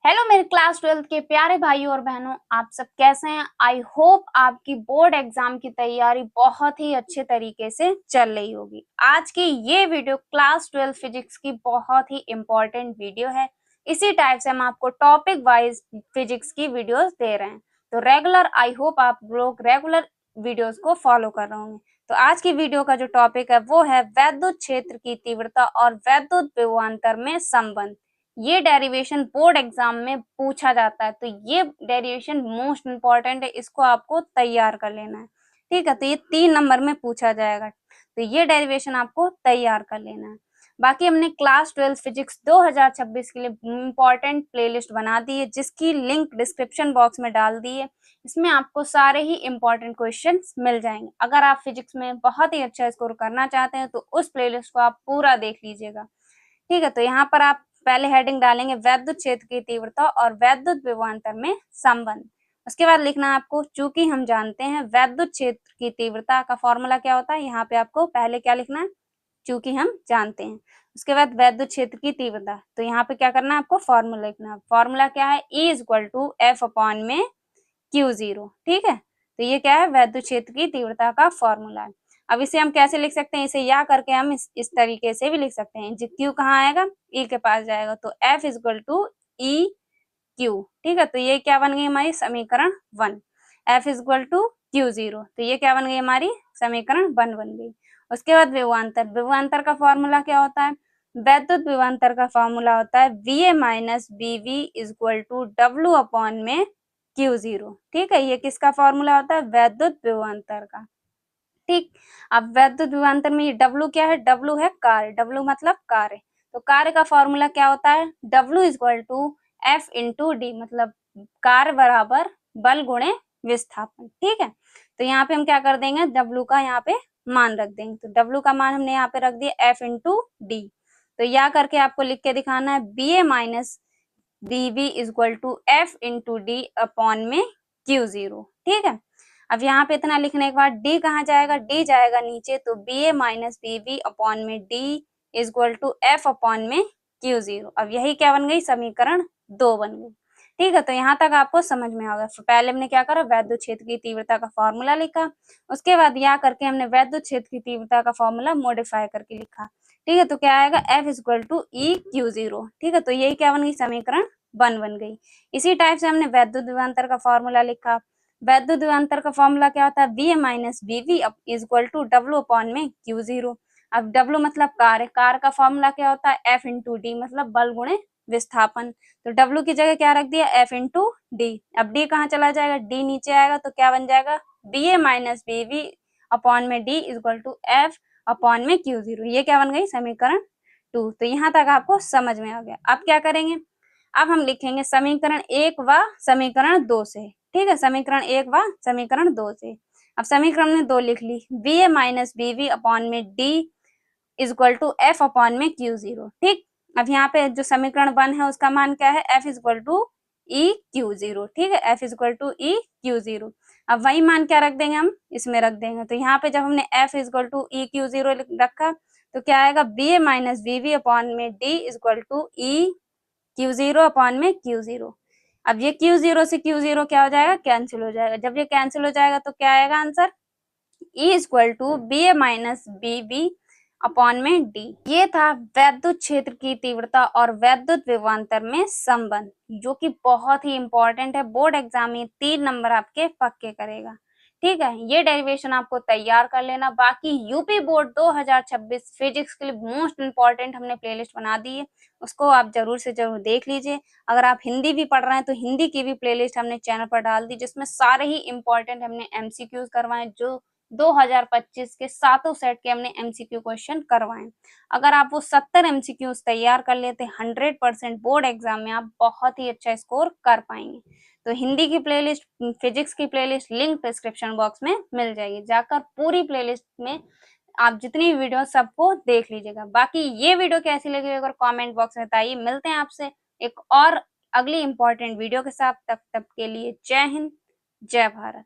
Hello मेरे class 12th के प्यारे भाइयों और बहनों, आप सब कैसे हैं। आई होप आपकी बोर्ड एग्जाम की तैयारी बहुत ही अच्छे तरीके से चल रही होगी। आज की ये वीडियो क्लास 12 फिजिक्स की बहुत ही इम्पोर्टेंट वीडियो है। इसी टाइप से हम आपको टॉपिक वाइज फिजिक्स की वीडियोस दे रहे हैं, तो रेगुलर आई होप आप लोग रेगुलर वीडियोस को फॉलो कर रहे होंगे। तो आज की वीडियो का जो टॉपिक है वो है वैद्युत क्षेत्र की तीव्रता और वैद्युत विभवांतर में संबंध। ये डेरिवेशन बोर्ड एग्जाम में पूछा जाता है, तो ये डेरिवेशन मोस्ट इम्पॉर्टेंट है, इसको आपको तैयार कर लेना है। ठीक है, तो ये 3 नंबर में पूछा जाएगा, तो ये डेरिवेशन आपको तैयार कर लेना है। बाकी हमने क्लास 12 फिजिक्स 2026 के लिए इम्पोर्टेंट प्लेलिस्ट बना दी है, जिसकी लिंक डिस्क्रिप्शन बॉक्स में डाल दी है। इसमें आपको सारे ही इम्पोर्टेंट क्वेश्चंस मिल जाएंगे। अगर आप फिजिक्स में बहुत ही अच्छा स्कोर करना चाहते हैं तो उस प्लेलिस्ट को आप पूरा देख लीजिएगा। ठीक है, तो यहाँ पर आप पहले हेडिंग डालेंगे वैद्युत क्षेत्र की तीव्रता और वैद्युत विभवांतर में संबंध। उसके बाद लिखना है आपको, चूंकि हम जानते हैं वैद्युत क्षेत्र की तीव्रता का फॉर्मूला क्या होता है। यहाँ पे आपको पहले क्या लिखना है, चूंकि हम जानते हैं। उसके बाद वैद्युत क्षेत्र की तीव्रता, तो यहाँ पे क्या करना है, आपको फॉर्मूला लिखना है। फॉर्मूला क्या है, E equal to F upon में Q0। ठीक है, तो ये क्या है, वैद्युत क्षेत्र की तीव्रता का फॉर्मूला है। अब इसे हम कैसे लिख सकते हैं, इसे या करके हम इस तरीके से भी लिख सकते हैं। क्यू कहाँ आएगा, ई के पास जाएगा, तो F equal to E Q. ठीक है, तो ये क्या बन गई हमारी समीकरण 1। एफ इक्वल टू Q0, तो ये क्या बन गई हमारी समीकरण 1 बन गई। उसके बाद विभवांतर, विभवांतर का फॉर्मूला क्या होता है, वैद्युत विभवांतर का फॉर्मूला होता है VA minus BV equal to W upon में Q0। ठीक है, ये किसका फॉर्मूला होता है, वैद्युत विभवांतर का। ठीक, अब वैद्युत विभवांतर में ये W क्या है, W है कार्य, W मतलब कार्य। तो कार्य का फॉर्मूला क्या होता है, W equal to F into D, मतलब कार्य बराबर बल गुणे विस्थापन। ठीक है, तो यहाँ पे हम क्या कर देंगे, W का यहाँ पे मान रख देंगे। तो W का मान हमने यहाँ पे रख दिया F इंटू डी। तो या करके आपको लिख के दिखाना है, BA minus BB equal to F into D upon में Q0। ठीक है, अब यहाँ पे इतना लिखने के बाद डी कहाँ जाएगा, डी जाएगा नीचे, तो BA माइनस BB अपॉन में D equal to F upon में Q0। अब यही क्या बन गई, समीकरण 2 बन गई। ठीक है, तो यहाँ तक आपको समझ में आ गया। पहले हमने क्या करा, वैद्युत क्षेत्र की तीव्रता का फॉर्मूला लिखा, उसके बाद या करके हमने वैद्युत क्षेत्र की तीव्रता का फॉर्मूला मॉडिफाई करके लिखा। ठीक है, तो क्या आएगा, F इक्वल टू EQ0। ठीक है, तो यही क्या बन गई, समीकरण 1 बन गई। इसी टाइप से हमने वैद्युत विभवांतर का फॉर्मूला लिखा। वैद्युत विभवांतर का फॉर्मूला क्या होता है, VA minus BV equal to W upon में Q0। अब W मतलब कार्य, कार्य का फॉर्मूला क्या होता है, F इंटू डी, मतलब बल गुणे विस्थापन। तो W की जगह क्या रख दिया, F इंटू डी। अब D कहाँ चला जाएगा, D नीचे आएगा, तो क्या बन जाएगा, BA माइनस BV अपॉन में D equal to F upon में Q0। ये क्या बन गई, समीकरण 2। तो यहाँ तक आपको समझ में आ गया। अब क्या करेंगे, अब हम लिखेंगे समीकरण 1 व समीकरण 2 से। ठीक है, समीकरण 1 व समीकरण 2 से। अब समीकरण में 2 लिख ली, BA माइनस BV अपॉन में D equal to F upon में Q0। ठीक, अब यहाँ पे जो समीकरण 1 है उसका मान क्या है, F इक्वल टू EQ0। ठीक है, F इक्वल टू EQ0। अब वही मान क्या रख देंगे, हम इसमें रख देंगे। तो यहाँ पे जब हमने F इक्वल टू EQ0 रखा, तो क्या आएगा, BA माइनस BV अपॉन में D equal to Q0 upon में Q0। अब ये Q0 से Q0 क्या हो जाएगा, कैंसिल हो जाएगा। जब ये कैंसिल हो जाएगा तो क्या आएगा answer, E equal to BA minus BB upon में D। ये था वैद्युत क्षेत्र की तीव्रता और वैद्युत विभवांतर में संबंध, जो कि बहुत ही इंपॉर्टेंट है। बोर्ड एग्जाम में 3 नंबर आपके पक्के करेगा। ठीक है, ये डेरिवेशन आपको तैयार कर लेना। बाकी यूपी बोर्ड 2026 फिजिक्स के लिए मोस्ट इंपॉर्टेंट हमने प्लेलिस्ट बना दी है, उसको आप जरूर से जरूर देख लीजिए। अगर आप हिंदी भी पढ़ रहे हैं तो हिंदी की भी प्लेलिस्ट हमने चैनल पर डाल दी, जिसमें सारे ही इंपॉर्टेंट हमने MCQs करवाए, जो 2025 के सातों सेट के हमने MCQ क्वेश्चन करवाए। अगर आप वो 70 MCQs तैयार कर लेते 100% बोर्ड एग्जाम में आप बहुत ही अच्छा स्कोर कर पाएंगे। तो हिंदी की प्लेलिस्ट, फिजिक्स की प्लेलिस्ट लिंक डिस्क्रिप्शन बॉक्स में मिल जाएगी, जाकर पूरी प्लेलिस्ट में आप जितनी वीडियो सबको देख लीजिएगा। बाकी ये वीडियो कैसी लगी अगर कमेंट बॉक्स में बताइए। मिलते हैं आपसे एक और अगली इंपॉर्टेंट वीडियो के साथ, तब तक के लिए जय हिंद, जय भारत।